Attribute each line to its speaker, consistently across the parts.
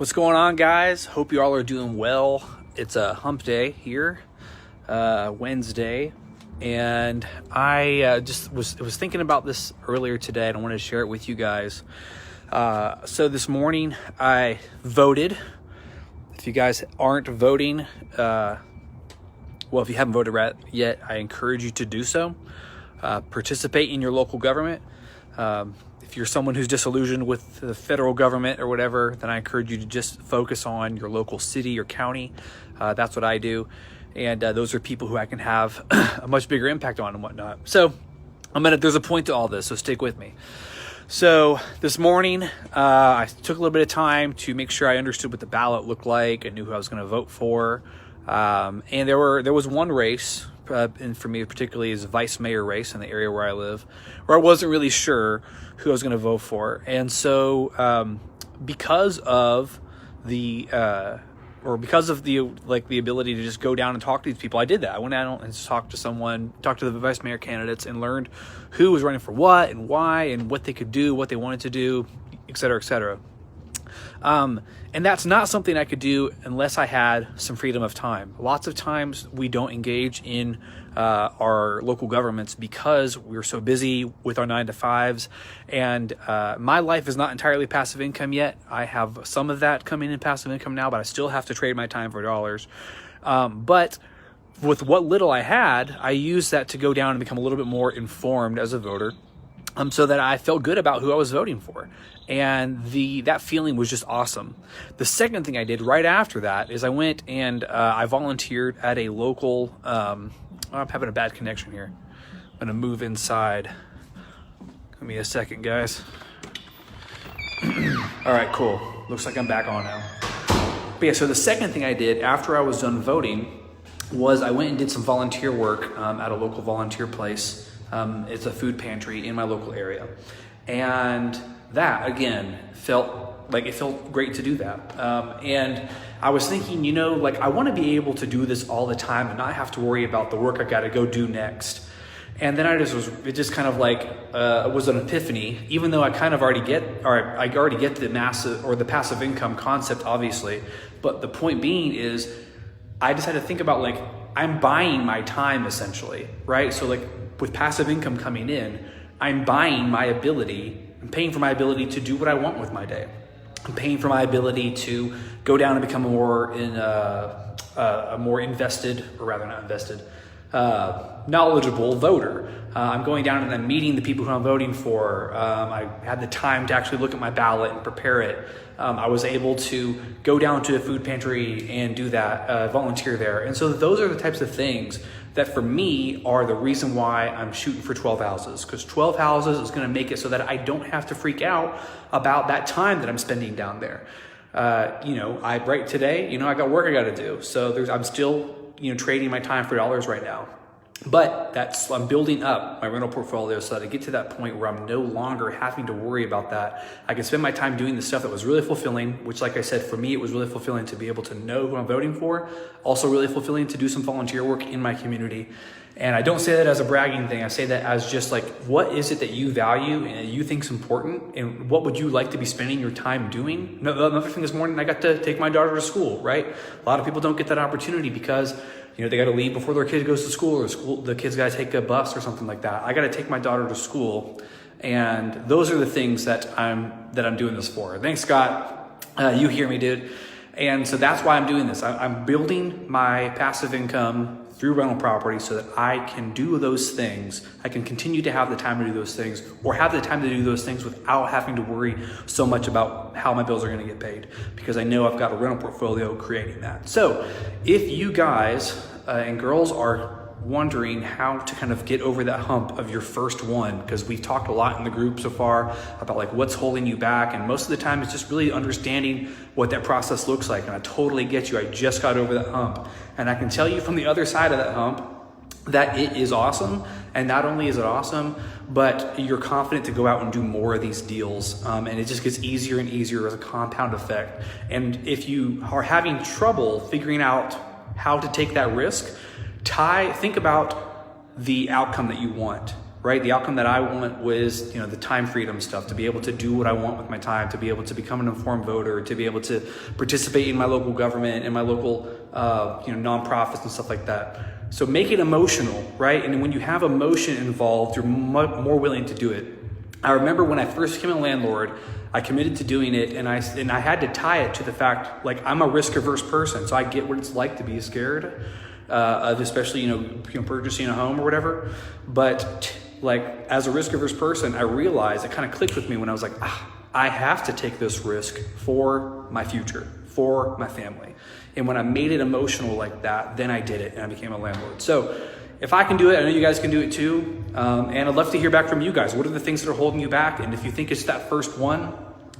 Speaker 1: What's going on, guys? Hope you all are doing well. It's a hump day here, Wednesday, and I just was thinking about this earlier today, and I wanted to share it with you guys. So this morning I voted. If you guys aren't voting, if you haven't voted yet, I encourage you to do so. Participate in your local government. If you're someone who's disillusioned with the federal government or whatever, then I encourage you to just focus on your local city or county. That's what I do. And those are people who I can have a much bigger impact on and whatnot. So there's a point to all this, so stick with me. So this morning, I took a little bit of time to make sure I understood what the ballot looked like. I knew who I was going to vote for. And there was one race, and for me particularly, is a vice mayor race in the area where I live, where I wasn't really sure who I was going to vote for. And so because of the ability to just go down and talk to these people, I did that. I went out and talked to the vice mayor candidates, and learned who was running for what and why and what they could do, what they wanted to do, et cetera, et cetera. And that's not something I could do unless I had some freedom of time. Lots of times we don't engage in our local governments because we're so busy with our 9-to-5s. And my life is not entirely passive income yet. I have some of that coming in passive income now, but I still have to trade my time for dollars. But with what little I had, I used that to go down and become a little bit more informed as a voter. So that I felt good about who I was voting for. And that feeling was just awesome. The second thing I did right after that is I went and I volunteered at a local, I'm having a bad connection here. I'm gonna move inside. Give me a second, guys. All right, cool. Looks like I'm back on now. But yeah, so the second thing I did after I was done voting was I went and did some volunteer work at a local volunteer place. It's a food pantry in my local area. And that, again, felt great to do that. And I was thinking, I want to be able to do this all the time and not have to worry about the work I got to go do next. And then it was an epiphany, even though I already get the passive income concept, obviously. But the point being is I just had to think about I'm buying my time essentially, right? So with passive income coming in, I'm buying my ability, I'm paying for my ability to do what I want with my day. I'm paying for my ability to go down and become a more invested, or rather not invested, knowledgeable voter. I'm going down and I'm meeting the people who I'm voting for. I had the time to actually look at my ballot and prepare it. I was able to go down to a food pantry and do that, volunteer there. And so those are the types of things that for me are the reason why I'm shooting for 12 houses, because 12 houses is going to make it so that I don't have to freak out about that time that I'm spending down there. Right today, I got work I got to do. So I'm still, trading my time for dollars right now. But I'm building up my rental portfolio so that I get to that point where I'm no longer having to worry about that. I can spend my time doing the stuff that was really fulfilling, which, like I said, for me, it was really fulfilling to be able to know who I'm voting for. Also really fulfilling to do some volunteer work in my community. And I don't say that as a bragging thing. I say that as just what is it that you value and you think is important, and what would you like to be spending your time doing? Another thing this morning, I got to take my daughter to school, right? A lot of people don't get that opportunity because they got to leave before their kid goes to school, or the kid's got to take a bus or something like that. I got to take my daughter to school, and those are the things that I'm doing this for. Thanks, Scott. You hear me, dude. And so that's why I'm doing this. I'm building my passive income through rental property so that I can do those things. I can continue to have the time to do those things, or have the time to do those things without having to worry so much about how my bills are going to get paid, because I know I've got a rental portfolio creating that. So if you guys and girls are wondering how to kind of get over that hump of your first one, because we've talked a lot in the group so far about what's holding you back, and most of the time it's just really understanding what that process looks like. And I totally get you. I just got over that hump, and I can tell you from the other side of that hump that it is awesome. And not only is it awesome, but you're confident to go out and do more of these deals, and it just gets easier and easier as a compound effect. And if you are having trouble figuring out how to take that risk, think about the outcome that you want. right? The outcome that I want was, the time freedom stuff, to be able to do what I want with my time, to be able to become an informed voter, to be able to participate in my local government and my local, nonprofits and stuff like that. So make it emotional, right? And when you have emotion involved, you're more willing to do it. I remember when I first became a landlord, I committed to doing it, and I had to tie it to the fact, like, I'm a risk-averse person, so I get what it's like to be scared of, especially purchasing a home or whatever. But like, as a risk-averse person, I realized, it kind of clicked with me when I was like, I have to take this risk for my future, for my family. And when I made it emotional like that, then I did it, and I became a landlord. So if I can do it, I know you guys can do it too. And I'd love to hear back from you guys. What are the things that are holding you back? And if you think it's that first one,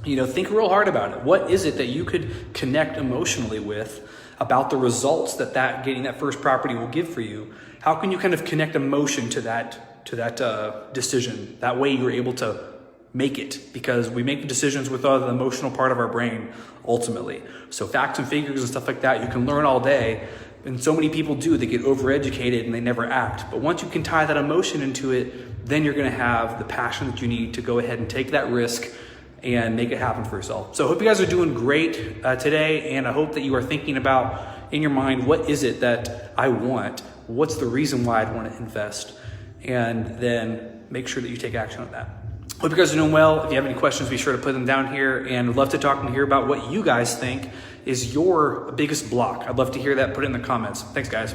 Speaker 1: think real hard about it. What is it that you could connect emotionally with about the results that getting that first property will give for you? How can you kind of connect emotion to that decision? That way you're able to make it, because we make the decisions with the emotional part of our brain ultimately. So facts and figures and stuff like that, you can learn all day. And so many people do, they get overeducated and they never act. But once you can tie that emotion into it, then you're gonna have the passion that you need to go ahead and take that risk and make it happen for yourself. So I hope you guys are doing great today, and I hope that you are thinking about in your mind, what is it that I want? What's the reason why I'd want to invest? And then make sure that you take action on that. Hope you guys are doing well. If you have any questions, be sure to put them down here, and I'd love to talk and hear about what you guys think is your biggest block. I'd love to hear that. Put it in the comments. Thanks, guys.